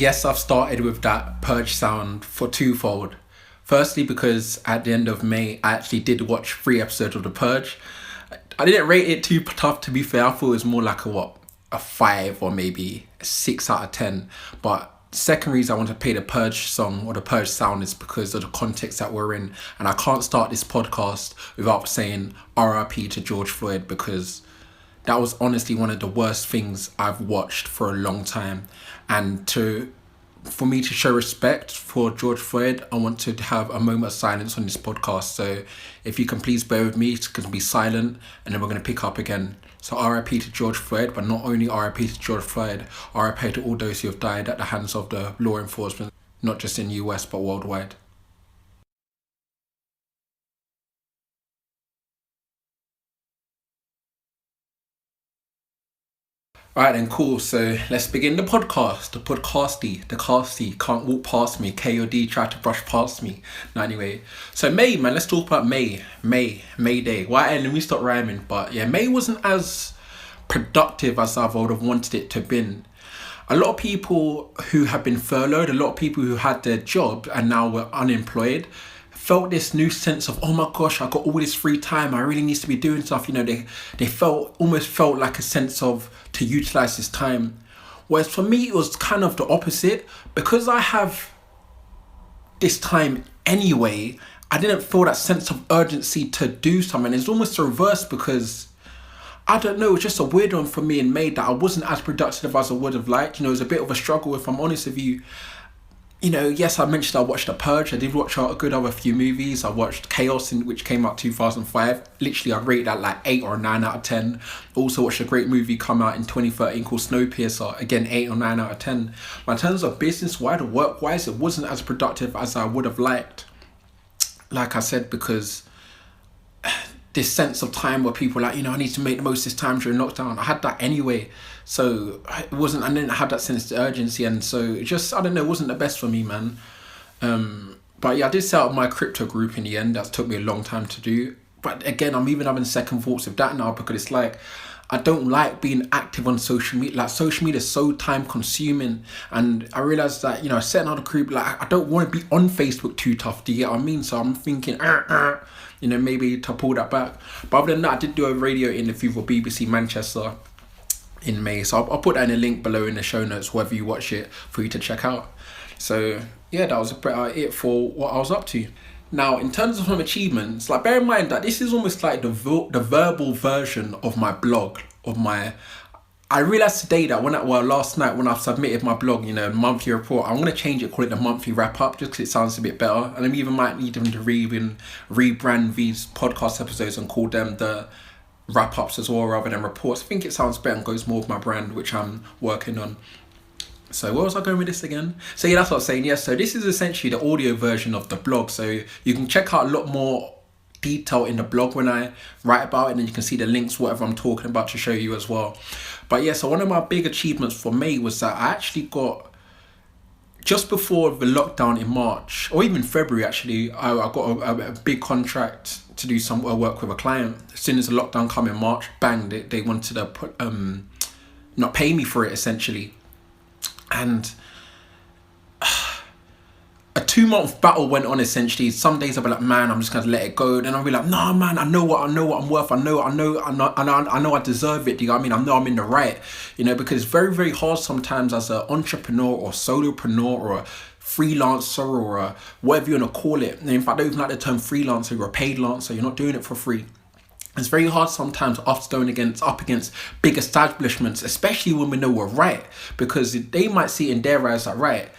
Yes, I've started with that purge sound for twofold. Firstly, because at the end of May, I actually did watch 3 episodes of The Purge. I didn't rate it too tough, to be fair. I thought it was more like a 5 or maybe a 6 out of 10. But second reason I want to play the Purge song or the Purge sound is because of the context that we're in. And I can't start this podcast without saying RIP to George Floyd, because that was honestly one of the worst things I've watched for a long time. And for me to show respect for George Floyd, I want to have a moment of silence on this podcast. So if you can please bear with me, it's going to be silent and then we're going to pick up again. So RIP to George Floyd, but not only RIP to George Floyd, RIP to all those who have died at the hands of the law enforcement, not just in the US but worldwide. Alright then, cool. So let's begin the podcast. The casty can't walk past me. KOD tried to brush past me. No, anyway. So May, man, let's talk about May Day. Why? Let me stop rhyming. But yeah, May wasn't as productive as I would have wanted it to have been. A lot of people who have been furloughed, a lot of people who had their job and now were unemployed, felt this new sense of, oh my gosh, I got all this free time, I really need to be doing stuff. You know, they almost felt like a sense of to utilize this time. Whereas for me, it was kind of the opposite. Because I have this time anyway, I didn't feel that sense of urgency to do something. It's almost the reverse, because I don't know, it's just a weird one for me in May that I wasn't as productive as I would have liked. You know, it was a bit of a struggle, if I'm honest with you. You know, yes, I mentioned I watched The Purge. I did watch a good other few movies. I watched Chaos, which came out 2005. Literally, I rated that like 8 or 9 out of 10. Also watched a great movie come out in 2013 called Snowpiercer. Again, 8 or 9 out of 10. But in terms of business-wise or work-wise, it wasn't as productive as I would have liked. Like I said, because this sense of time where people are like, you know, I need to make the most of this time during lockdown. I had that anyway. So I didn't have that sense of urgency. And so it just, I don't know, it wasn't the best for me, man. But yeah, I did set up my crypto group in the end. That took me a long time to do. But again, I'm even having second thoughts of that now, because it's like, I don't like being active on social media. Like, social media is so time consuming. And I realized that, you know, setting out a group, like, I don't want to be on Facebook too tough. Do you get what I mean? So I'm thinking, you know, maybe to pull that back. But other than that, I did do a radio interview for BBC Manchester in May. So I'll put that in a link below in the show notes, whether you watch it, for you to check out. So yeah, that was it for what I was up to. Now, in terms of some achievements, like, bear in mind that this is almost like the verbal version of my blog, I realised today that last night when I submitted my blog, you know, monthly report, I'm going to change it, call it the monthly wrap up, just because it sounds a bit better. And I even might need them to rebrand these podcast episodes and call them the wrap ups as well, rather than reports. I think it sounds better and goes more with my brand, which I'm working on. So where was I going with this again? So yeah, that's what I was saying. Yes, so this is essentially the audio version of the blog. So you can check out a lot more detail in the blog when I write about it, and then you can see the links, whatever I'm talking about, to show you as well. But yeah, so one of my big achievements for May was that I actually got, just before the lockdown in March, or even February actually, I got a big contract to do some work with a client. As soon as the lockdown came in March, bang, they wanted to not pay me for it, essentially. And a 2-month battle went on, essentially. Some days I'll be like, man, I'm just gonna let it go. Then I'll be like, nah, man, I know what I'm worth. I know I deserve it. Do you know what I mean? I know I'm in the right. You know, because it's very, very hard sometimes as an entrepreneur or solopreneur or a freelancer or a whatever you want to call it. And in fact, I don't even like the term freelancer. You're a paid lancer. You're not doing it for free. It's very hard sometimes after going up against big establishments, especially when we know we're right, because they might see it in their eyes like, right,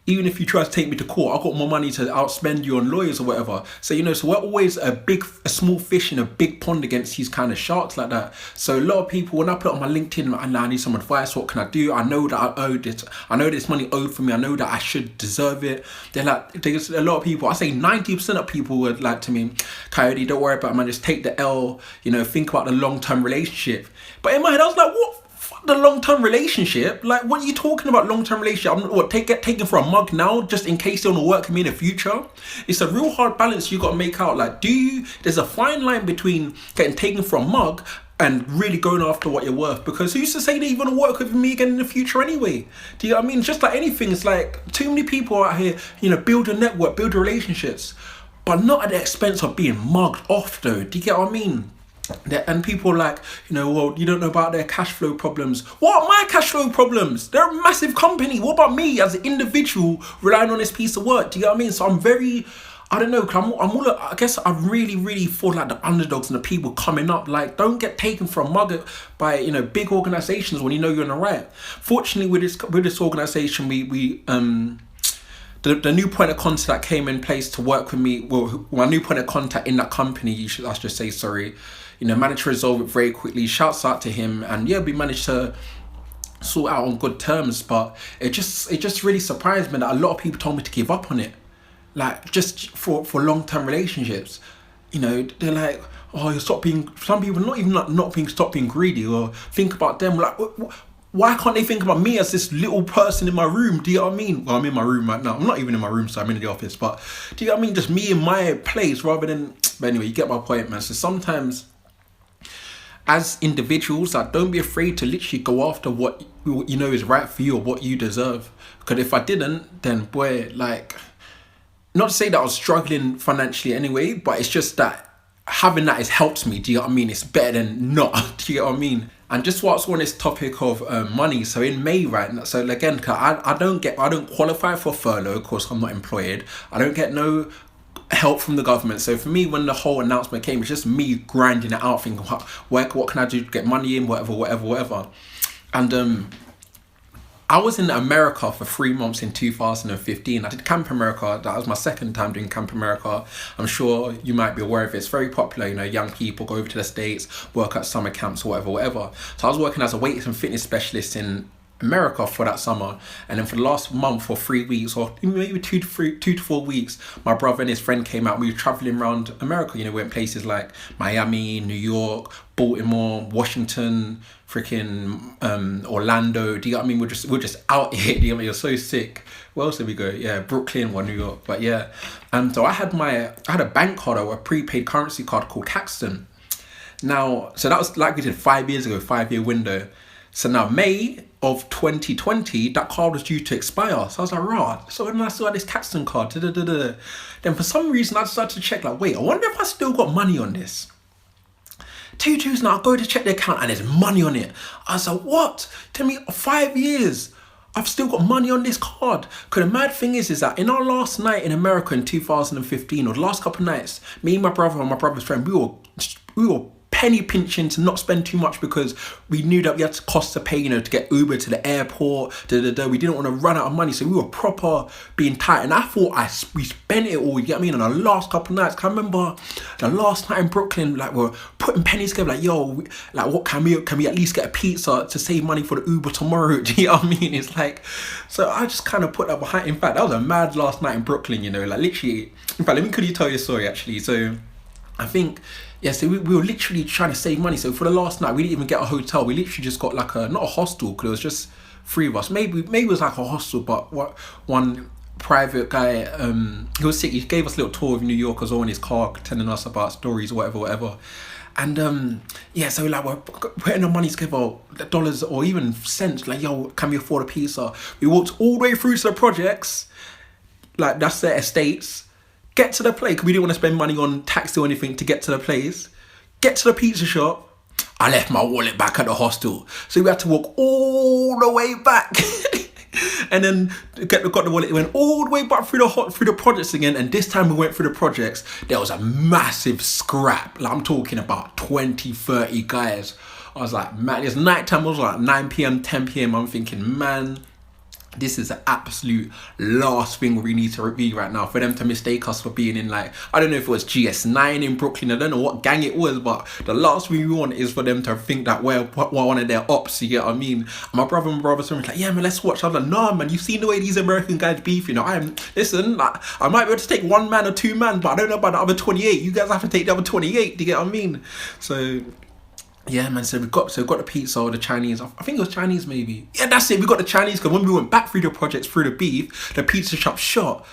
even if you try to take me to court, I've got more money to outspend you on lawyers or whatever. So, you know, so we're always a small fish in a big pond against these kind of sharks like that. So a lot of people, when I put on my LinkedIn, I need some advice, what can I do? I know that I owed it. I know this money owed for me. I know that I should deserve it. They're like, there's a lot of people, I say 90% of people would like to me, Kayode, don't worry about it, man, just take the L, you know, think about the long-term relationship. But in my head, I was like, what? The long-term relationship? Like, what are you talking about, long-term relationship? I'm what, get taken for a mug now just in case they want to work with me in the future? It's a real hard balance you got to make out. Like, there's a fine line between getting taken for a mug and really going after what you're worth, because who's to say they even want to work with me again in the future anyway? Do you know what I mean? Just like anything, it's like too many people out here, build a network, build relationships, but not at the expense of being mugged off though. Do you get what I mean? And people are like, well, you don't know about their cash flow problems. What are my cash flow problems? They're a massive company. What about me as an individual relying on this piece of work? Do you get what I mean? So I'm very, I don't know, I guess I really, really feel like the underdogs and the people coming up, like, don't get taken for a mug by, big organizations when you're in the right. Fortunately, with this organization, the new point of contact that came in place to work with me, well, my new point of contact in that company, I should say, sorry, managed to resolve it very quickly. Shouts out to him, and yeah, we managed to sort out on good terms. But it just really surprised me that a lot of people told me to give up on it, like just for long-term relationships. They're like, oh, you stop being. Some people stop being greedy, or think about them like. Why can't they think about me as this little person in my room? Do you know what I mean? Well, I'm in my room right now. I'm not even in my room, so I'm in the office. But do you know what I mean? Just me in my place rather than... But anyway, you get my point, man. So sometimes, as individuals, like, don't be afraid to literally go after what is right for you or what you deserve. Because if I didn't, then boy, like... Not to say that I was struggling financially anyway, but it's just that having that has helped me. Do you know what I mean? It's better than not. Do you know what I mean? And just whilst we're on this topic of money, so in May, right now, so again, I don't qualify for furlough. Of course, I'm not employed. I don't get no help from the government. So for me, when the whole announcement came, it's just me grinding it out, thinking, what can I do to get money in, whatever. And I was in America for 3 months in 2015. I did Camp America. That was my second time doing Camp America. I'm sure you might be aware of it. It's very popular. Young people go over to the States, work at summer camps, whatever. So I was working as a weight and fitness specialist in America for that summer, and then for the last month or 3 weeks, or maybe 2 to 4 weeks, my brother and his friend came out. We were traveling around America. We went places like Miami, New York, Baltimore, Washington, freaking Orlando. Do you know what I mean? We're just out here. Do you know what I mean? You're so sick. Where else did we go? Yeah, Brooklyn or New York. But yeah, and so I had a bank card or a prepaid currency card called Caxton. Now, so that was like we did 5 years ago, 5-year window. So now May of 2020, that card was due to expire. So I was like, right. So when I saw this Caxton card, then for some reason I decided to check, like, wait, I wonder if I still got money on this. 2 Tuesdays now, I go to check the account and there's money on it. I was like, what? Tell me, 5 years, I've still got money on this card. Because the mad thing is that in our last night in America in 2015, or the last couple of nights, me and my brother and my brother's friend, we were penny pinching to not spend too much, because we knew that we had costs to pay, to get Uber to the airport, We didn't want to run out of money, so we were proper being tight. And I thought we spent it all, you get what I mean, on the last couple of nights. I remember the last night in Brooklyn, like, we're putting pennies together, like, yo, like, what can we at least get a pizza to save money for the Uber tomorrow? Do you know what I mean? It's like, so I just kind of put that behind. In fact, that was a mad last night in Brooklyn, like, literally. In fact, let me quickly tell you a story, actually. So I think, yeah, so we were literally trying to save money. So for the last night, we didn't even get a hotel. We literally just got like not a hostel, because it was just 3 of us. Maybe it was like a hostel, but one private guy, he was sick. He gave us a little tour of New York as well in his car, telling us about stories, whatever. And yeah, so like, we're putting our money together, dollars or even cents, like, yo, can we afford a pizza? We walked all the way through to the projects, like, that's their estates. Get to the place, because we didn't want to spend money on taxi or anything to get to the place. Get to the pizza shop. I left my wallet back at the hostel. So we had to walk all the way back. And then got the wallet, went all the way back through the projects again. And this time we went through the projects, there was a massive scrap. Like, I'm talking about 20, 30 guys. I was like, man, it's nighttime. It was like 9 p.m, 10 p.m. I'm thinking, man, this is the absolute last thing we need to be right now, for them to mistake us for being in, like, I don't know if it was GS9 in Brooklyn, I don't know what gang it was, but the last thing we want is for them to think that we're one of their ops, you get what I mean? And my brother was like, yeah, man, let's watch. I was like, nah, man, you've seen the way these American guys beef, listen, like, I might be able to take 1 man or 2 man, but I don't know about the other 28. You guys have to take the other 28, do you get what I mean? So yeah, man, so we got the pizza or the Chinese. I think it was Chinese, maybe. Yeah, that's it. We got the Chinese, because when we went back through the projects, through the beef, the pizza shop shut.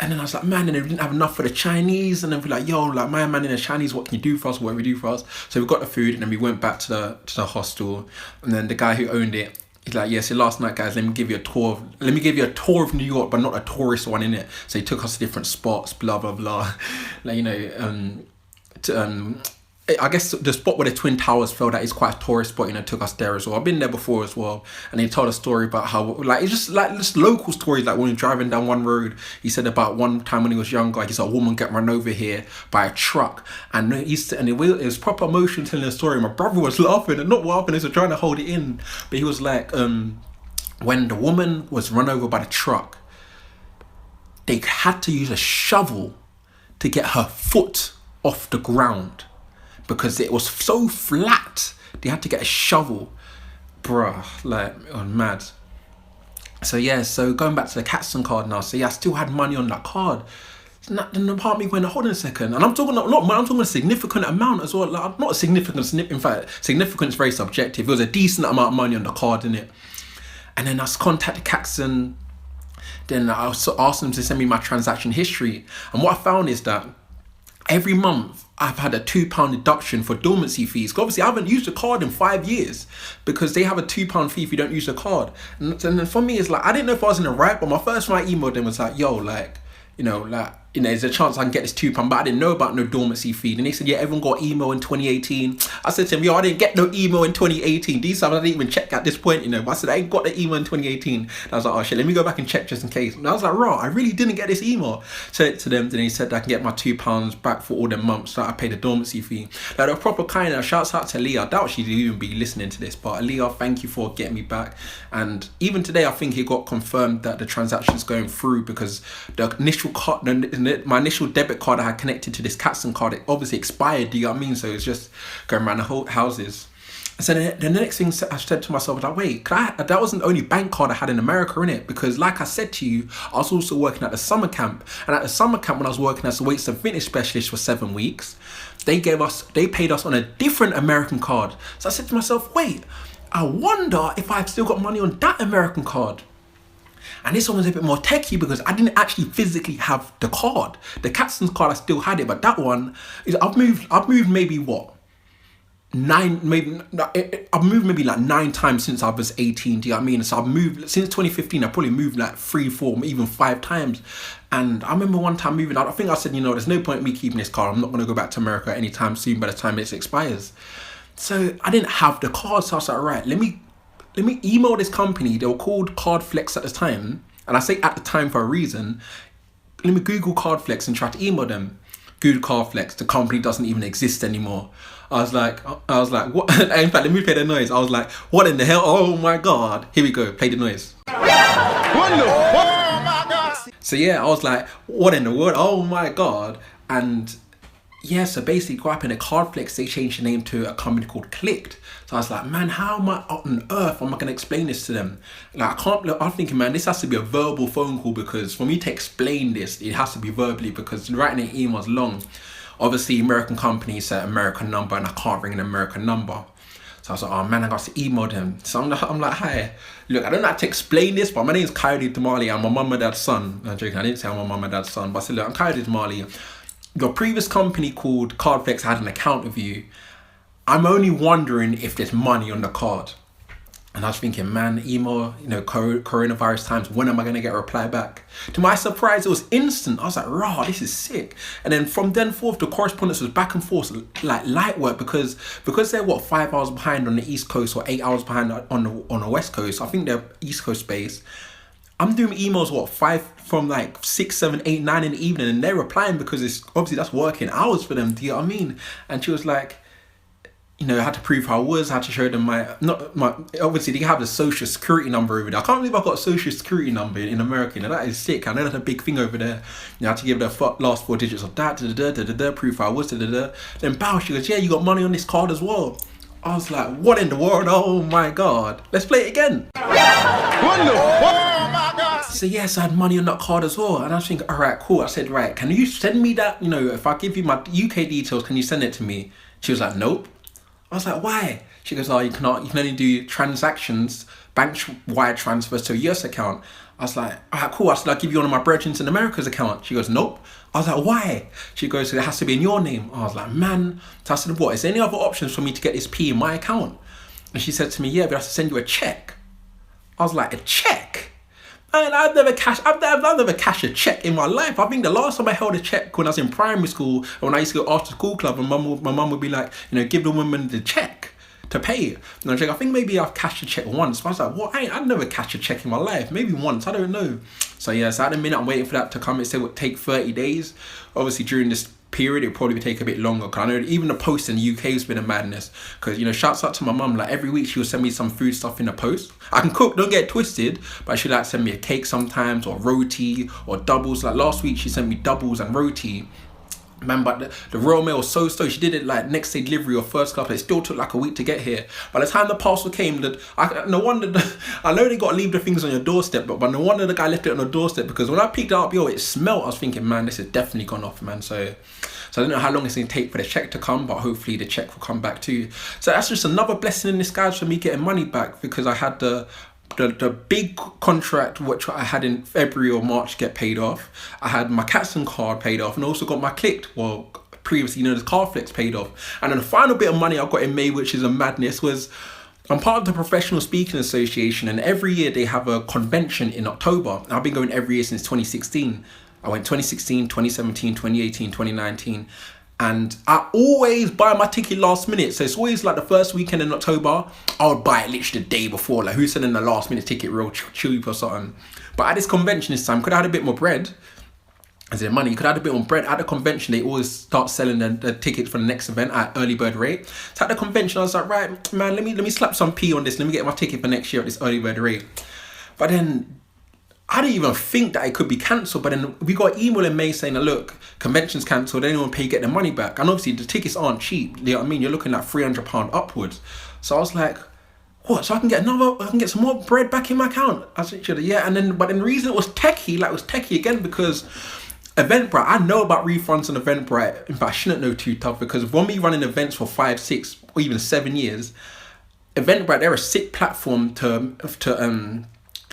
And then I was like, man, and they didn't have enough for the Chinese. And then we're like, yo, like, man, in the Chinese, what can you do for us? What can we do for us? So we got the food, and then we went back to the hostel. And then the guy who owned it, he's like, yeah, so last night, guys, let me give you a tour of New York, but not a tourist one, innit? So he took us to different spots, blah, blah, blah. Like, you know, I guess the spot where the Twin Towers fell, that is quite a tourist spot, you know, took us there as well. I've been there before as well. And he told a story about how, like, it's just local stories. Like when you're driving down one road, he said about one time when he was younger, he saw a woman get run over here by a truck. And it was proper emotion telling the story. My brother was laughing, and not laughing, he was trying to hold it in. But he was like, when the woman was run over by the truck, they had to use a shovel to get her foot off the ground. Because it was so flat, they had to get a shovel. Bruh, like, oh, mad. So yeah, so going back to the Caxton card now. So yeah, I still had money on that card. Then the part of me went, hold on a second. And I'm talking I'm talking a significant amount as well. Like, not a significant, in fact, significant is very subjective. It was a decent amount of money on the card, innit? And then I contacted Caxton. Then I asked them to send me my transaction history. And what I found is that every month, I've had a £2 deduction for dormancy fees. Obviously, I haven't used the card in 5 years because they have a £2 fee if you don't use the card. And then for me, it's like, I didn't know if I was in the right, but my first one I emailed them was like, yo, like, there's a chance I can get this £2, but I didn't know about no dormancy fee. And they said, yeah, everyone got email in 2018. I said to them, yo, I didn't get no email in 2018. These times I didn't even check at this point, you know. But I said, I ain't got the email in 2018. And I was like, oh shit, let me go back and check just in case. And I was like, I really didn't get this email. Said it to them, then he said I can get my £2 back for all the months that I paid the dormancy fee. Like, the proper kind of shouts out to Leah. I doubt she'd even be listening to this, but Leah, thank you for getting me back. And even today, I think it got confirmed that the transaction's going through because the initial card, my initial debit card I had connected to this Caxton card, it obviously expired, do you know what I mean? So it's just going around the whole houses. So then the next thing I said to myself was like, wait, that wasn't the only bank card I had in America, innit? Because like I said to you, I was also working at the summer camp. And at the summer camp, when I was working as a weights and fitness specialist for 7 weeks, they paid us on a different American card. So I said to myself, wait, I wonder if I've still got money on that American card. And this one was a bit more techie because I didn't actually physically have the card. The Caxton's card, I still had it, but that one is I've moved maybe what? I've moved maybe like 9 times since I was 18, do you know what I mean? So I've moved, since 2015, I probably moved like 3, 4, even 5 times. And I remember one time moving out, I think I said, there's no point in me keeping this card. I'm not going to go back to America anytime soon by the time it expires. So I didn't have the card, so I was like, right, let me email this company. They were called Cardflex at the time. And I say at the time for a reason. Let me Google Cardflex and try to email them. Google Cardflex, the company doesn't even exist anymore. I was like, what? In fact, let me play the noise. I was like, what in the hell? Oh my God. Here we go. Play the noise. So yeah, I was like, what in the world? Oh my God. And yeah, so basically, what happened at Cardflex, they changed the name to a company called Clicked. So I was like, man, how am I on earth am I going to explain this to them? Like, I'm thinking, man, this has to be a verbal phone call because for me to explain this, it has to be verbally because writing an email is long. Obviously, American companies say American number and I can't ring an American number. So I was like, oh man, I got to email them. So I'm like, hi, look, I don't know how to explain this, but my name is Kayode KoDCast. I'm my mum and dad's son. I'm joking, I didn't say I'm my mum and dad's son, but I said, look, I'm Kayode KoDCast. Your previous company called Cardflex had an account with you. I'm only wondering if there's money on the card. And I was thinking, man, email, coronavirus times, when am I going to get a reply back? To my surprise, it was instant. I was like, rah, this is sick. And then from then forth, the correspondence was back and forth, like light work, because they're 5 hours behind on the East Coast or 8 hours behind on the West Coast. I think they're East Coast based. I'm doing emails, 5 from 6, 7, 8, 9 in the evening, and they're replying because it's obviously that's working hours for them. Do you know what I mean? And she was like, I had to prove who I was, I had to show them obviously they have the social security number over there. I can't believe I got a social security number in America. That is sick. I know that's a big thing over there. I had to give the last 4 digits of that, proof who I was, Then bow, she goes, yeah, you got money on this card as well. I was like, what in the world? Oh my God. Let's play it again. So yes, I had money on that card as well. And I was thinking, all right, cool. I said, right, can you send me that? If I give you my UK details, can you send it to me? She was like, nope. I was like, why? She goes, oh, you can only do transactions, bank wire transfers to a US account. I was like, all right, cool. I said, I'll give you one of my brethren's in America's account. She goes, nope. I was like, why? She goes, it has to be in your name. I was like, man. So I said, what? Is there any other options for me to get this P in my account? And she said to me, yeah, but I have to send you a check. I was like, a check? Man, I've never cashed a check in my life. I think the last time I held a check when I was in primary school, when I used to go after school club, and my mum would be like, give the woman the check to pay it. And I think maybe I've cashed a check once. But I was like, what? I've never cashed a check in my life. Maybe once, I don't know. So yeah, so at the minute I'm waiting for that to come. It said it would take 30 days. Obviously during this period it would probably take a bit longer, because I know even the post in the UK has been a madness. Because shouts out to my mum, like every week she will send me some food stuff in the post. I can cook, don't get it twisted, but she'll like send me a cake sometimes, or roti, or doubles. Like last week she sent me doubles and roti. Man, but the Royal Mail was so slow. She did it like next day delivery or first class. It still took like a week to get here. By the time the parcel came, I know they got to leave the things on your doorstep, but no wonder the guy left it on the doorstep, because when I picked it up, it smelled. I was thinking, man, this has definitely gone off, man. So I don't know how long it's going to take for the check to come, but hopefully the check will come back too. So that's just another blessing in disguise for me getting money back, because I had the big contract which I had in February or March get paid off. I had my Catson card paid off, and also got my previously known as Carflex paid off. And then the final bit of money I got in May, which is a madness, was I'm part of the Professional Speaking Association, and every year they have a convention in October. I've been going every year since 2016. I went 2016, 2017, 2018, 2019. And I always buy my ticket last minute. So it's always like the first weekend in October, I would buy it literally the day before. Like, who's sending the last minute ticket real cheap or something? But at this convention this time, could have had a bit more bread. As in money, you could have had a bit more bread. At the convention, they always start selling the tickets for the next event at early bird rate. So at the convention, I was like, right, man, let me slap some P on this. Let me get my ticket for next year at this early bird rate. But then I didn't even think that it could be cancelled, but then we got an email in May saying, look, convention's cancelled, anyone pay, get their money back. And obviously the tickets aren't cheap, you know what I mean? You're looking at £300 upwards. So I was like, what? So I can get some more bread back in my account? I said, yeah. But then the reason it was techie again, because Eventbrite, I know about refunds on Eventbrite, but I shouldn't know too tough, because when we running events for 5, 6, or even 7 years, Eventbrite, they're a sick platform to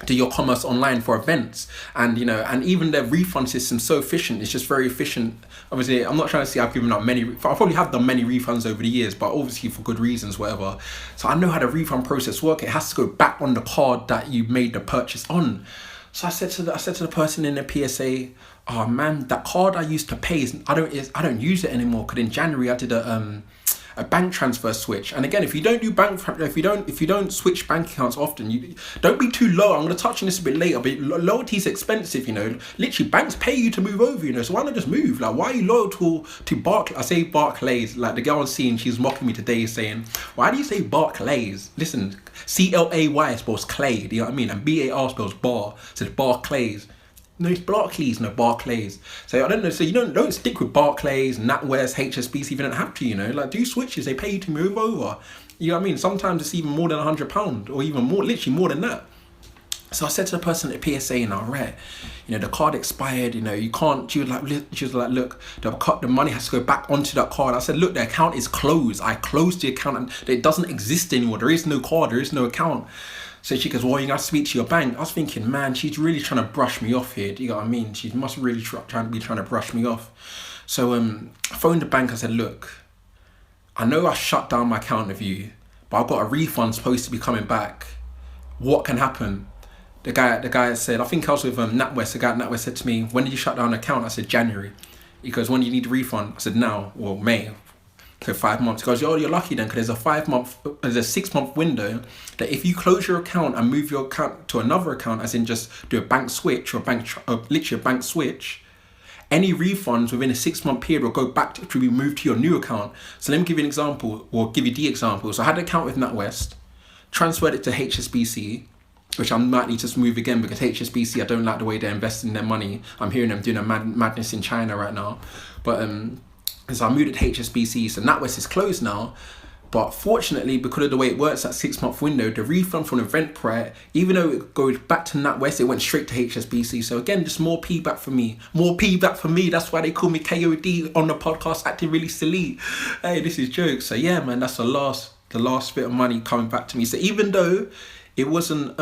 do your commerce online for events, and and even their refund system so efficient. It's just very efficient. Obviously, I'm not trying to say I've given out many. I probably have done many refunds over the years, but obviously for good reasons, whatever. So I know how the refund process works. It has to go back on the card that you made the purchase on. So I said to the person in the PSA, oh man, that card I used to pay I don't use it anymore, because in January I did a bank transfer switch. And again, if you don't switch bank accounts often, you don't be too low. I'm going to touch on this a bit later, but loyalty is expensive. Literally banks pay you to move over. So why not just move? Like, why are you loyal to Barclays? I say Barclays. Like the girl on scene, she's mocking me today, saying, why do you say Barclays? Listen, CLAY spells clay. Do you know what I mean? And BAR spells bar. So it's Barclays. No, it's Barclays, no Barclays. So I don't know. So you don't stick with Barclays, NatWest, HSBC if you don't have to. Like, do switches. They pay you to move over. You know what I mean? Sometimes it's even more than £100, or even more, literally more than that. So I said to the person at PSA, the card expired. You can't. She was like, look, the money has to go back onto that card. I said, look, the account is closed. I closed the account, and it doesn't exist anymore. There is no card. There is no account. So she goes, well, you got to speak to your bank. I was thinking, man, she's really trying to brush me off here. Do you know what I mean? She must really trying to brush me off. So I phoned the bank. I said, look, I know I shut down my account with you, but I've got a refund supposed to be coming back. What can happen? The guy said, I think I was with NatWest. The guy at NatWest said to me, when did you shut down the account? I said, January. He goes, when do you need the refund? I said, now, or May. So 5 months. He goes, oh, you're lucky then, because there's a 6-month window that if you close your account and move your account to another account, as in just do a bank switch or literally a bank switch, any refunds within a 6-month period will go back to be moved to your new account. So let me give you an example, or give you the example. So I had an account with NatWest, transferred it to HSBC, which I might need to move again, because HSBC, I don't like the way they're investing their money. I'm hearing them doing a madness in China right now. But so I moved it to HSBC, so NatWest is closed now. But fortunately, because of the way it works, that 6-month window, the refund from Eventbrite, even though it goes back to NatWest, it went straight to HSBC. So again, just more P back for me. More P back for me. That's why they call me KOD on the podcast, acting really silly. Hey, this is jokes. So yeah, man, that's the last bit of money coming back to me. So even though it wasn't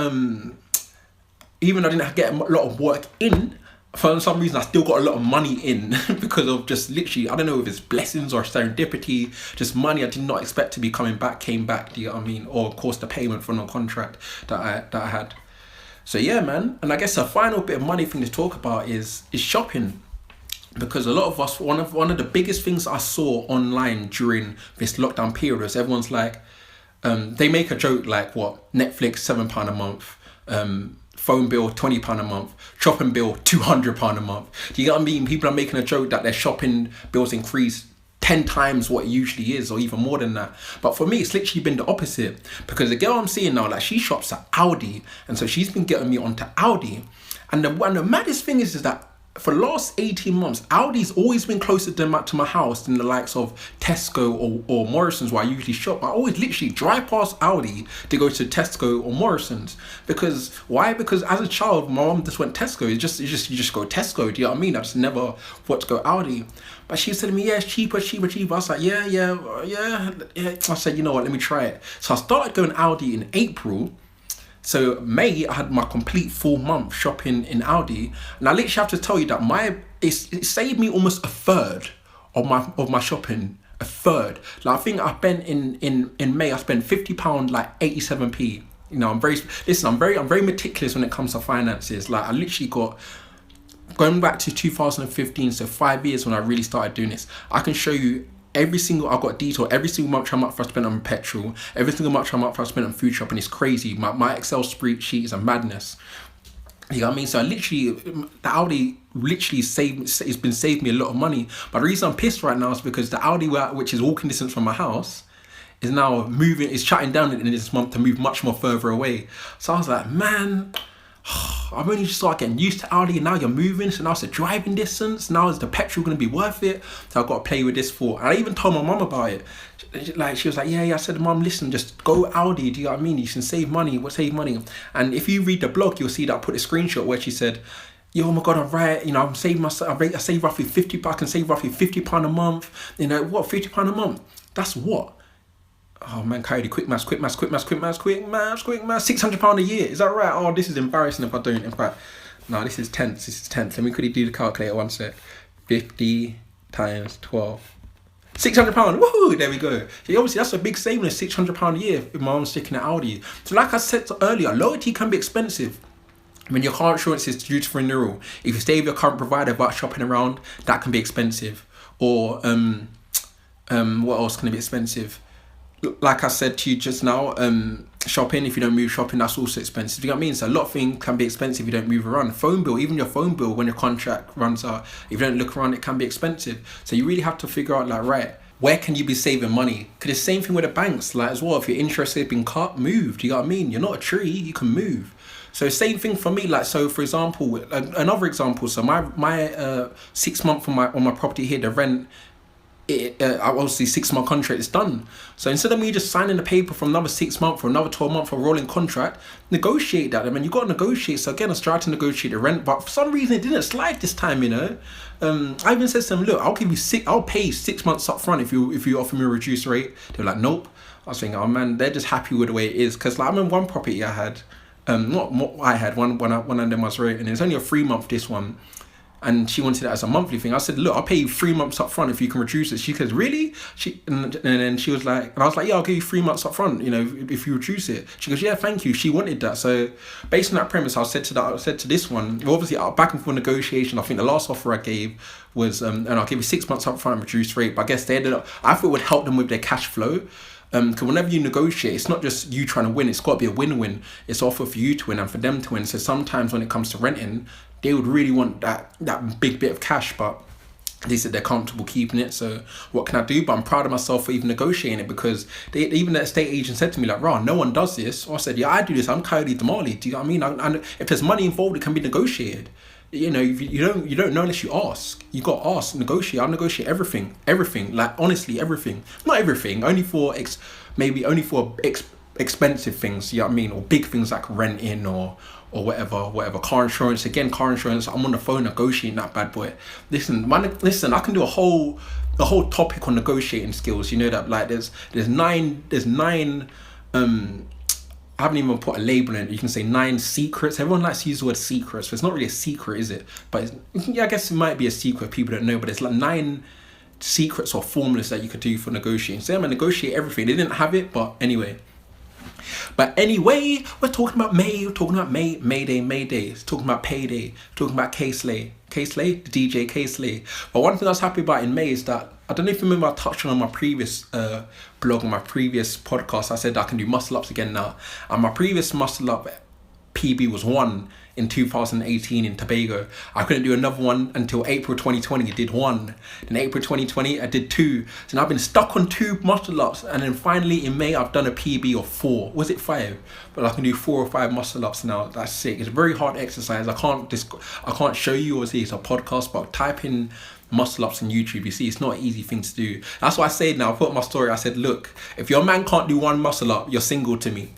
even though I didn't get a lot of work in, for some reason I still got a lot of money in because of just literally, I don't know if it's blessings or serendipity, just money I did not expect to be coming back, came back, do you know what I mean? Or of course the payment from the contract that I had. So yeah, man. And I guess a final bit of money thing to talk about is shopping. Because a lot of us, one of the biggest things I saw online during this lockdown period was everyone's like, they make a joke like, what, Netflix £7 a month, phone bill £20 a month, shopping bill £200 a month. Do you get what I mean? People are making a joke that their shopping bills increase 10 times what it usually is, or even more than that. But for me, it's literally been the opposite, because the girl I'm seeing now, like, she shops at Aldi, and so she's been getting me onto Aldi. And the maddest thing is that for the last 18 months, Aldi's always been closer to my house than the likes of Tesco or Morrison's, where I usually shop. I always literally drive past Aldi to go to Tesco or Morrison's. Because why? Because as a child, my mom just went Tesco. You just go Tesco. Do you know what I mean? I just never thought to go Aldi. But she was telling me, yeah, it's cheaper. I was like, yeah. I said, you know what? Let me try it. So I started going Aldi in April. So May, I had my complete full month shopping in Aldi, and I literally have to tell you that it saved me almost a third of my shopping. A third. Like, I think I spent in May, I spent £50, like 87p. You know, I'm very meticulous when it comes to finances. Like, I literally got, going back to 2015, so 5 years when I really started doing this, I can show you I've got detail every single month how much I spent on petrol, every single month how much I spent on food shopping. It's crazy. My Excel spreadsheet is a madness. You know what I mean? So the Aldi literally it's been saving me a lot of money. But the reason I'm pissed right now is because the Aldi, which is walking distance from my house, is now is shutting down in this month to move much more further away. So I was like, man, I've only just started getting used to Aldi, and now you're moving, so now it's a driving distance. Now is the petrol going to be worth it? So I've got to play with this thought. And I even told my mum about it. Like, she was like, yeah. I said, Mum, listen, just go Aldi. Do you know what I mean? You can save money. And if you read the blog, you'll see that I put a screenshot where she said, yo, oh my God, I'm right. You know, I'm saving myself. I save roughly £50. I can save roughly £50 a month. You know what? £50 a month. That's what? Oh man, Kayode, quick maths, £600 a year. Is that right? Oh, this is embarrassing if I don't. In fact, no, this is tenth. Let me quickly do the calculator, one sec. 50 times 12. £600, woohoo, there we go. So obviously that's a big saving of £600 a year if my mom's sticking at Aldi. So like I said earlier, loyalty can be expensive. When your car insurance is due for renewal, if you stay with your current provider without shopping around, that can be expensive. Or what else can be expensive? Like I said to you just now, shopping, if you don't move shopping, that's also expensive. You know what I mean? So a lot of things can be expensive if you don't move around. Phone bill, even your phone bill, when your contract runs out, if you don't look around, it can be expensive. So you really have to figure out, like, right, where can you be saving money? Because the same thing with the banks, like, as well. If your interest has been cut, move. Do you know what I mean? You're not a tree, you can move. So same thing for me. Like, so for example, another example. So my 6 month on my property here, the rent, obviously 6 month contract is done. So instead of me just signing the paper for another 6 months for another 12 months for a rolling contract, negotiate that. I mean, you got to negotiate. So again, I started to negotiate the rent, but for some reason it didn't slide this time. You know, I even said to them, look, I'll pay 6 months up front if you offer me a reduced rate. They were like, nope. I was thinking, oh man, they're just happy with the way it is. Because like, I remember one property I had, one of them was rating, and it's only a 3 month this one. And she wanted it as a monthly thing. I said, look, I'll pay you 3 months up front if you can reduce it. She said, really? And then she was like, and I was like, yeah, I'll give you 3 months up front, you know, if you reduce it. She goes, yeah, thank you. She wanted that. So based on that premise, I said to this one, well, obviously back and forth negotiation, I think the last offer I gave was, and I'll give you 6 months up front and reduced rate. But I guess they ended up, I thought it would help them with their cash flow. Because whenever you negotiate, it's not just you trying to win, it's got to be a win-win. It's offer for you to win and for them to win. So sometimes when it comes to renting, they would really want that big bit of cash, but they said they're comfortable keeping it. So what can I do? But I'm proud of myself for even negotiating it, because even the estate agent said to me, like, "Rah, no one does this." So I said, yeah, I do this. I'm Kayode Damali. Do you know what I mean? And if there's money involved, it can be negotiated. You know, you don't know unless you ask. You got to ask, negotiate. I'll negotiate everything. Like, honestly, everything. Not everything. Only for expensive things. You know what I mean? Or big things like renting or whatever. Car insurance. Again, car insurance. I'm on the phone negotiating that bad boy. Listen. I can do a whole topic on negotiating skills. You know that, like, there's nine. haven't even put a label in it. You can say 9 secrets. Everyone likes to use the word secrets. So it's not really a secret, is it? But I guess it might be a secret. People don't know. But it's like 9 secrets or formulas that you could do for negotiating. So I'm going to negotiate everything. They didn't have it, but anyway. We're talking about May. We're talking about Mayday. It's talking about payday. Talking about K-Slay, the DJ K-Slay. But one thing I was happy about in May is that, I don't know if you remember I touched on my previous blog, on my previous podcast, I said I can do muscle ups again now. And my previous muscle up PB was 1 in 2018 in Tobago. I couldn't do another one until April 2020. I did 1. In April 2020, I did 2. So now I've been stuck on 2 muscle ups. And then finally in May, I've done a PB of 4. Was it 5? But I can do 4 or 5 muscle ups now. That's sick. It's a very hard exercise. I can't show you, obviously it's a podcast, but type in muscle ups on YouTube. You see, it's not an easy thing to do. That's why I said now, I put my story, I said, look, if your man can't do 1 muscle up, you're single to me.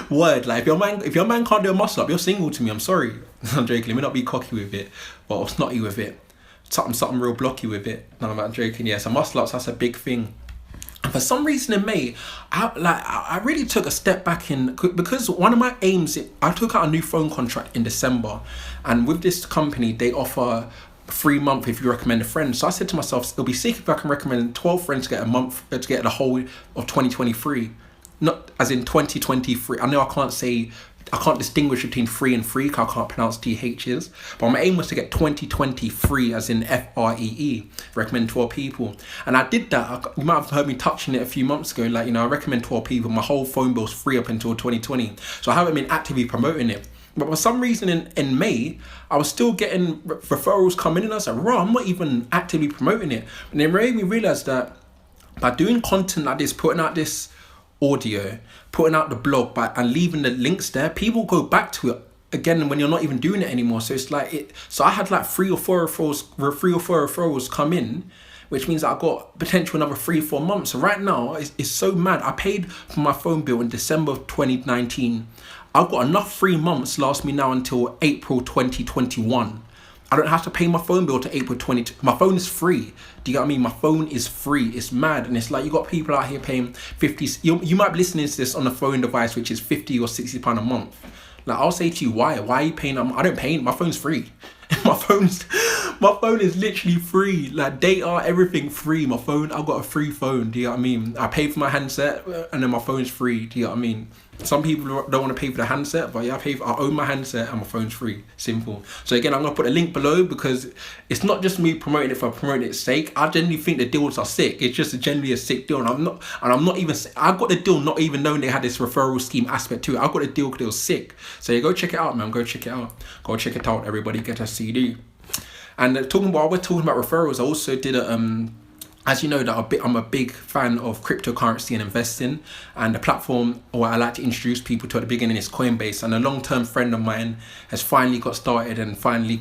Word, like if your man can't do a muscle up, you're single to me. I'm sorry. I'm joking. Let me not be cocky with it, or snotty with it. Something real blocky with it. No, I'm not joking. Yeah, so muscle ups, that's a big thing. And for some reason in May, I really took a step back because one of my aims, I took out a new phone contract in December, and with this company, they offer a free month if you recommend a friend. So I said to myself, it'll be sick if I can recommend 12 friends to get a month, to get the whole of 2023. Not as in 2023. I know I can't distinguish between free and free because I can't pronounce THs. But my aim was to get 2023 as in FREE. Recommend 12 people. And I did that. You might have heard me touching it a few months ago. Like, I recommend 12 people. My whole phone bill's free up until 2020. So I haven't been actively promoting it. But for some reason in May, I was still getting referrals coming in. I was like, I'm not even actively promoting it. And it made me realize that by doing content like this, putting out this audio, putting out the blog and leaving the links there, people go back to it again when you're not even doing it anymore. So it's like so I had like 3 or 4 referrals come in, which means that I got potential another 3 or 4 months. So right now it's so mad. I paid for my phone bill in December of 2019. I've got enough 3 months last me now until April 2021. I don't have to pay my phone bill to April 20. My phone is free. Do you get what I mean? My phone is free. It's mad. And it's like you got people out here paying 50. You might be listening to this on a phone device, which is 50 or 60 pound a month. Like, I'll say to you, why? Why are you paying? I don't pay. My phone's free. my phone is literally free. Like, data, everything free. My phone, I've got a free phone. Do you know what I mean? I pay for my handset and then my phone's free. Do you know what I mean? Some people don't want to pay for the handset, but yeah, I own my handset and my phone's free. Simple. So again, I'm going to put a link below because it's not just me promoting it for promoting its sake. I genuinely think the deals are sick. It's just generally a sick deal. And I'm not even, I got the deal not even knowing they had this referral scheme aspect to it. I got the deal because it was sick. So yeah, go check it out, man. Go check it out. Go check it out. Everybody get a CD. And while we're talking about referrals, I also did as you know, that I'm a big fan of cryptocurrency and investing, and the platform I like to introduce people to at the beginning is Coinbase. And a long-term friend of mine has finally got started and finally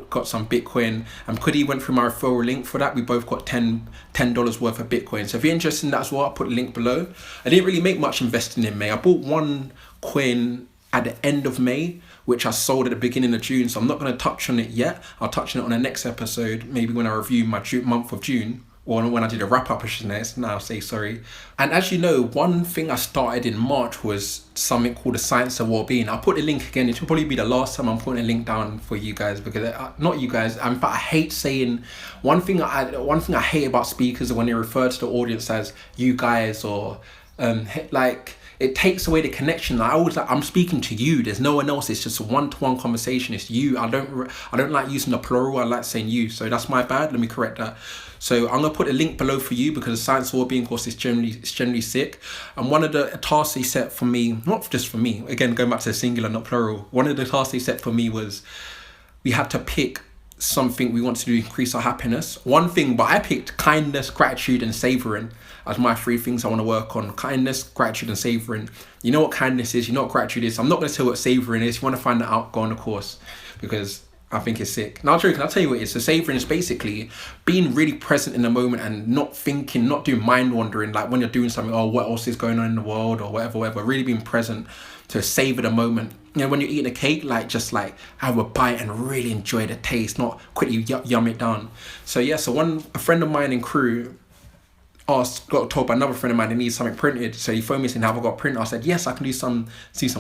got some Bitcoin. And because he went through my referral link for that, we both got $10 worth of Bitcoin. So if you're interested in that as well, I'll put a link below. I didn't really make much investing in May. I bought 1 coin at the end of May, which I sold at the beginning of June. So I'm not going to touch on it yet. I'll touch on it on the next episode, maybe when I review my month of June. Or when I did a wrap-up, I should now say sorry. And as you know, one thing I started in March was something called the Science of Wellbeing. I'll put the link again. It will probably be the last time I'm putting a link down for you guys, because not you guys. In fact, I hate saying one thing I hate about speakers is when they refer to the audience as you guys, or like, it takes away the connection. I'm speaking to you. There's no one else. It's just a one-to-one conversation. It's you. I don't like using the plural. I like saying you. So that's my bad. Let me correct that. So I'm gonna put a link below for you, because the Science of Wellbeing course is generally sick. And one of the tasks they set for me, not just for me, again going back to the singular, not plural. One of the tasks they set for me was we had to pick something we wanted to do to increase our happiness. One thing, but I picked kindness, gratitude, and savoring as my 3 things I want to work on. Kindness, gratitude, and savoring. You know what kindness is, you know what gratitude is. I'm not going to tell you what savoring is. If you want to find that out, go on the course, because I think it's sick. Now, I'll tell you what it is. So savoring is basically being really present in the moment and not thinking, not doing mind wandering, like when you're doing something, what else is going on in the world or whatever, really being present to savor the moment. You know, when you're eating a cake, just have a bite and really enjoy the taste, not quickly yum it down. So yeah, a friend of mine in crew got told by another friend of mine they need something printed. So he phoned me saying, have I got a printer? I said, yes, I can do some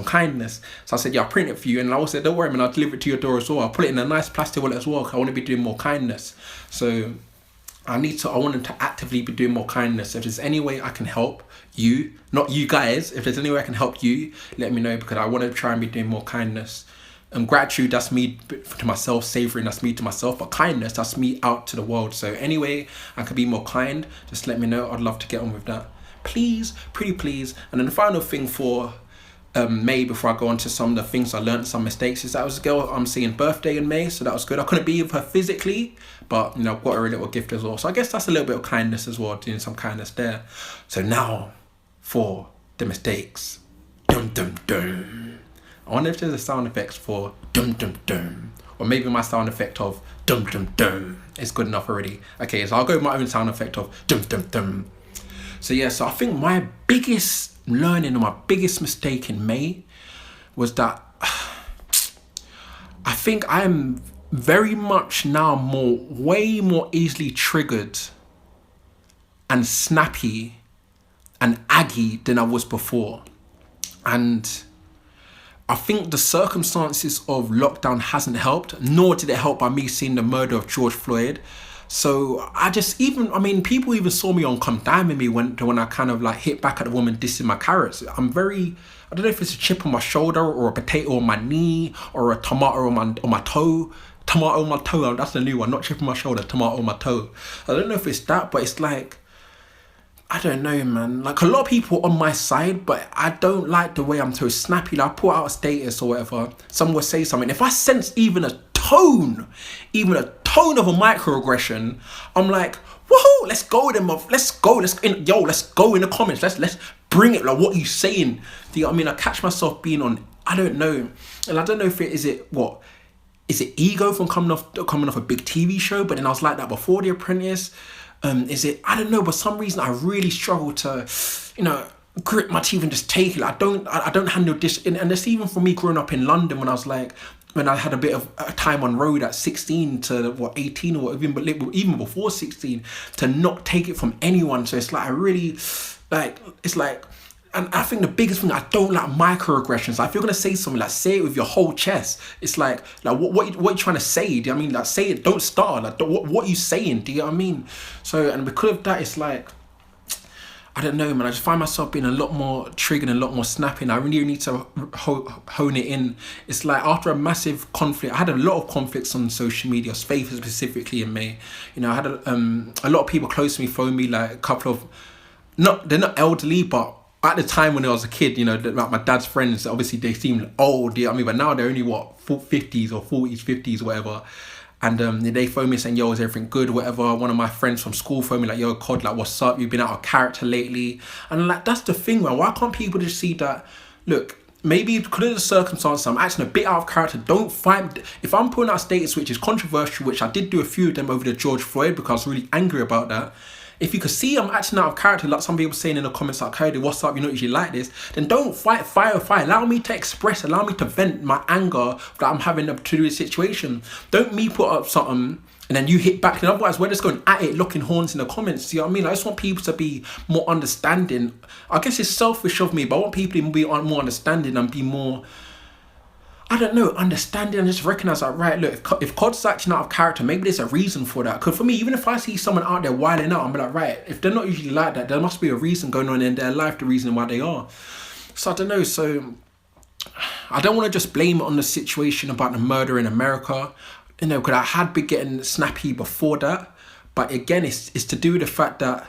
kindness. So I said, yeah, I'll print it for you. And I also said, don't worry, man, I'll deliver it to your door as well. I'll put it in a nice plastic wallet as well, because I want to be doing more kindness. So I wanted to actively be doing more kindness. If there's any way I can help you, not you guys, if there's any way I can help you, let me know, because I want to try and be doing more kindness. Gratitude, that's me to myself. Savoring, that's me to myself. But kindness, that's me out to the world. So anyway, I could be more kind, just let me know. I'd love to get on with that. Please, pretty please. And then the final thing for May, before I go on to some of the things I learned, some mistakes, is that was a girl I'm seeing birthday in May. So that was good. I couldn't be with her physically, but got her a little gift as well. So I guess that's a little bit of kindness as well, doing some kindness there. So now for the mistakes. Dum dum dum. I wonder if there's a sound effect for dum dum dum, or maybe my sound effect of dum dum dum is good enough already. Okay, so I'll go with my own sound effect of dum dum dum. So yeah, so I think my biggest learning or my biggest mistake in May was that I think I'm very much now way more easily triggered and snappy and aggy than I was before. And I think the circumstances of lockdown hasn't helped, nor did it help by me seeing the murder of George Floyd. So people even saw me on Come Dine With Me when I kind of like hit back at the woman dissing my carrots. I don't know if it's a chip on my shoulder or a potato on my knee or a tomato on my toe. Tomato on my toe, that's the new one, not chip on my shoulder, tomato on my toe. I don't know if it's that, but it's like, I don't know, man. Like, a lot of people on my side, but I don't like the way I'm so snappy. Like, I put out a status or whatever, someone will say something. If I sense even a tone of a microaggression, I'm like, woohoo, let's go then, let's go in the comments, let's bring it. Like, what are you saying? Do you know what I mean? I catch myself being on, I don't know, and I don't know if is it ego from coming off a big TV show, but then I was like that before The Apprentice. Is it, I don't know, but some reason I really struggle to, grit my teeth and just take it. I don't handle this, and it's even for me growing up in London when I had a bit of a time on road at 16 to 18 or even before 16, to not take it from anyone. So it's like, I really, and I think the biggest thing, I don't like microaggressions. Like, if you're going to say something, like, say it with your whole chest. It's like what are you trying to say? Do you know what I mean? Like, say it, don't start. Like, what are you saying? Do you know what I mean? So, and because of that, it's like, I don't know, man. I just find myself being a lot more triggered and a lot more snapping. I really need to hone it in. It's like, after a massive conflict, I had a lot of conflicts on social media, Space specifically in May. I had a lot of people close to me phone me, like a couple of, they're not elderly, but at the time when I was a kid, like my dad's friends, obviously they seemed old, you know what I mean? But now they're only 50s or 40s, 50s, whatever. And they phoned me saying, yo, is everything good, whatever. One of my friends from school phoned me like, yo, Kod, like, what's up? You've been out of character lately. And like, that's the thing, man. Why can't people just see that, look, maybe because of the circumstances, I'm acting a bit out of character. Don't find, if I'm putting out a status which is controversial, which I did do a few of them over the George Floyd because I was really angry about that. If you could see I'm acting out of character, like some people saying in the comments, like, Kayode, what's up? You're not usually like this. Then don't fight fire. Allow me to express, allow me to vent my anger that I'm having to do with the situation. Don't me put up something and then you hit back. And otherwise, we're just going at it, looking horns in the comments. You know what I mean? I just want people to be more understanding. I guess it's selfish of me, but I want people to be more understanding and be more, I don't know, understanding, and just recognize that, right, look, if Kod's acting out of character, maybe there's a reason for that. Because for me, even if I see someone out there wilding out, I'm like, right, if they're not usually like that, there must be a reason going on in their life, the reason why they are. So I don't know, so I don't want to just blame it on the situation about the murder in America, because I had been getting snappy before that. But again, it's to do with the fact that,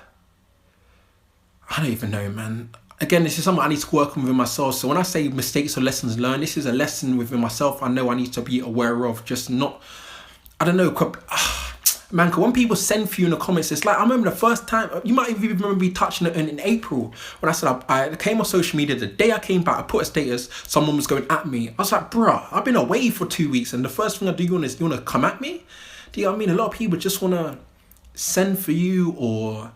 I don't even know, man. Again, this is something I need to work on within myself. So when I say mistakes or lessons learned, this is a lesson within myself I know I need to be aware of. Just not, I don't know, man, because when people send for you in the comments, it's like, I remember the first time, you might even remember me touching it in April, when I said I came on social media, the day I came back, I put a status, someone was going at me. I was like, bruh, I've been away for 2 weeks, and the first thing I do is, you want to come at me? Do you know what I mean? A lot of people just want to send for you, or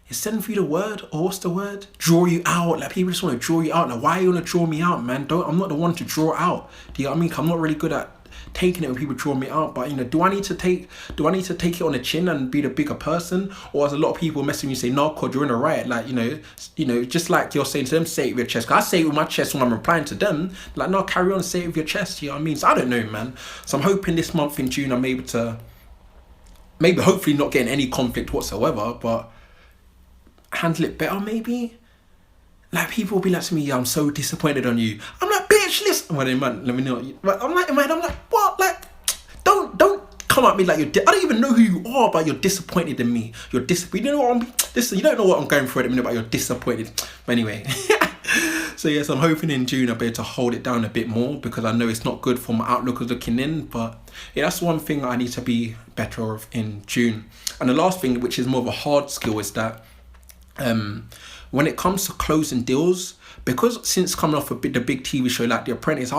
is send for you the word, or what's the word? Draw you out. Like, people just want to draw you out. Like, why you want to draw me out, man? I'm not the one to draw out. Do you know what I mean? I'm not really good at taking it when people draw me out. But, you know, do I need to take it on the chin and be the bigger person? Or as a lot of people message me say, no, Kod, you're in the right. Like, you know, just like you're saying to them, say it with your chest. 'Cause I say it with my chest when I'm replying to them. Like, no, carry on, say it with your chest. You know what I mean? So I don't know, man. So I'm hoping this month in June I'm able to, maybe hopefully not getting any conflict whatsoever, but handle it better maybe. Like, people will be like to me, yeah, I'm so disappointed on you. I'm like, bitch, listen. Well, man, let me know. I'm like, what? Like, don't come at me like I don't even know who you are, but you're disappointed in me. You're disappointed. You know what you don't know what I'm going through at the minute, but you're disappointed. But anyway. So yes, I'm hoping in June I'll be able to hold it down a bit more, because I know it's not good for my outlook of looking in. But yeah, that's one thing I need to be better of in June. And the last thing, which is more of a hard skill, is that when it comes to closing deals, because since coming off the big TV show like The Apprentice,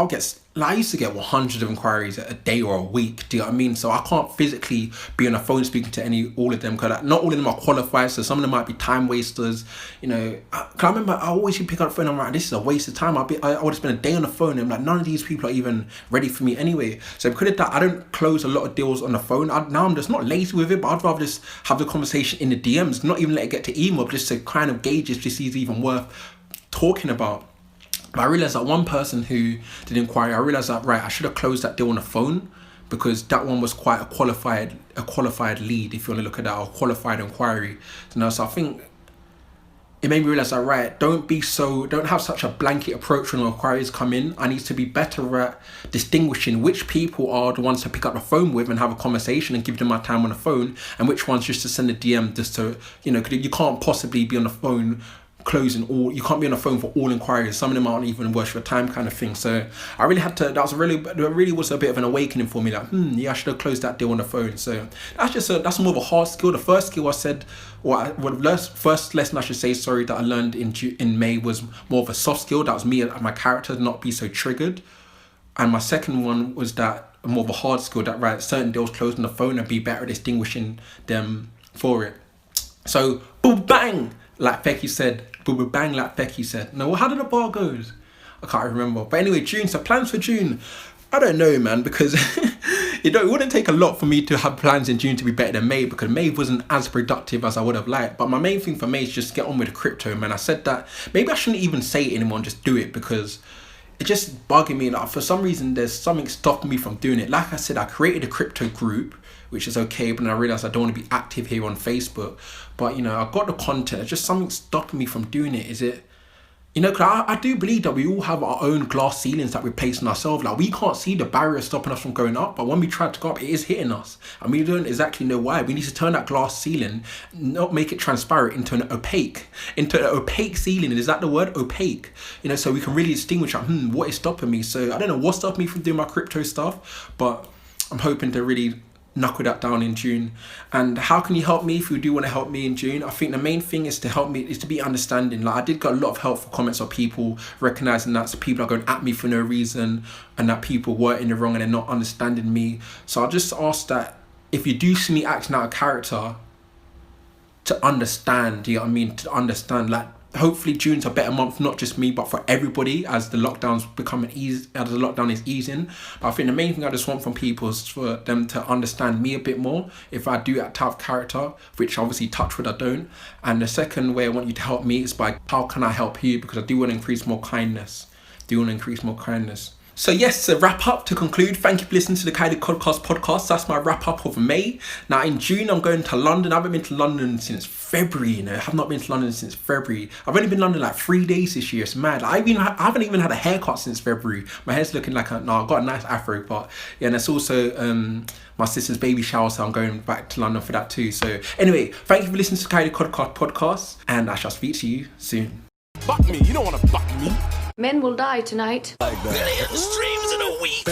I used to get 100 of inquiries a day or a week. Do you know what I mean? So I can't physically be on the phone speaking to all of them, because like, not all of them are qualified. So some of them might be time wasters. You know, cause I remember I always pick up the phone and I'm like, this is a waste of time. I would spend a day on the phone and I'm like, none of these people are even ready for me anyway. So because of that, I don't close a lot of deals on the phone. Now I'm just not lazy with it, but I'd rather just have the conversation in the DMs, not even let it get to email, but just to kind of gauge if this is even worth talking about. But I realised that one person who did inquiry, I realised that, right, I should have closed that deal on the phone, because that one was quite a qualified lead, if you want to look at that, or qualified inquiry. So I think it made me realise that, right, don't have such a blanket approach when inquiries come in. I need to be better at distinguishing which people are the ones to pick up the phone with and have a conversation and give them my time on the phone, and which ones just to send a DM just to, you know, 'cause you can't possibly be on the phone you can't be on the phone for all inquiries. Some of them aren't even worth your time, kind of thing. So I really had to, that really was a bit of an awakening for me, like, yeah, I should have closed that deal on the phone. So that's more of a hard skill. The first skill first lesson I should say, that I learned in May was more of a soft skill. That was me and my character, not be so triggered. And my second one was that more of a hard skill, that, right, certain deals closed on the phone, and be better at distinguishing them for it. So, boom, bang, like Becky said. Boom, bang, like Becky said. No, how did the bar go? I can't remember. But anyway, June. So plans for June. I don't know, man, because it wouldn't take a lot for me to have plans in June to be better than May, because May wasn't as productive as I would have liked. But my main thing for May is just get on with crypto, man. I said that maybe I shouldn't even say it anymore and just do it, because it's just bugging me. Like, for some reason, there's something stopping me from doing it. Like I said, I created a crypto group, which is okay, but then I realized I don't want to be active here on Facebook. But, you know, I got the content. It's just something stopping me from doing it. Is it, you know, because I do believe that we all have our own glass ceilings that we place on ourselves. Like, we can't see the barrier stopping us from going up, but when we try to go up, it is hitting us. And we don't exactly know why. We need to turn that glass ceiling, not make it transparent, into an opaque ceiling. Is that the word? Opaque. You know, so we can really distinguish, like, what is stopping me? So I don't know what's stopping me from doing my crypto stuff, but I'm hoping to really knuckle that down in June. And how can you help me if you do want to help me in June? I think the main thing is to be understanding. Like, I did get a lot of helpful comments of people recognizing that people are going at me for no reason, and that people were in the wrong and they're not understanding me. So I just ask that if you do see me acting out of character, to understand, you know what I mean? To understand, like, hopefully June's a better month, not just me, but for everybody, as the lockdown is easing. But I think the main thing I just want from people is for them to understand me a bit more if I do act out of character, which obviously touch wood I don't. And the second way I want you to help me is by, how can I help you? Because I do want to increase more kindness. So yes, to wrap up, to conclude, thank you for listening to the Kayode KoDCast Podcast. That's my wrap up of May. Now in June, I'm going to London. I haven't been to London since February, you know. I have not been to London since February. I've only been to London like 3 days this year. It's mad. Like, I haven't even had a haircut since February. My hair's looking like I've got a nice afro, but yeah, and it's also my sister's baby shower, so I'm going back to London for that too. So anyway, thank you for listening to the Kayode KoDCast Podcast, and I shall speak to you soon. Buck me, you don't want to buck me. Men will die tonight. Like that. Million streams in a week.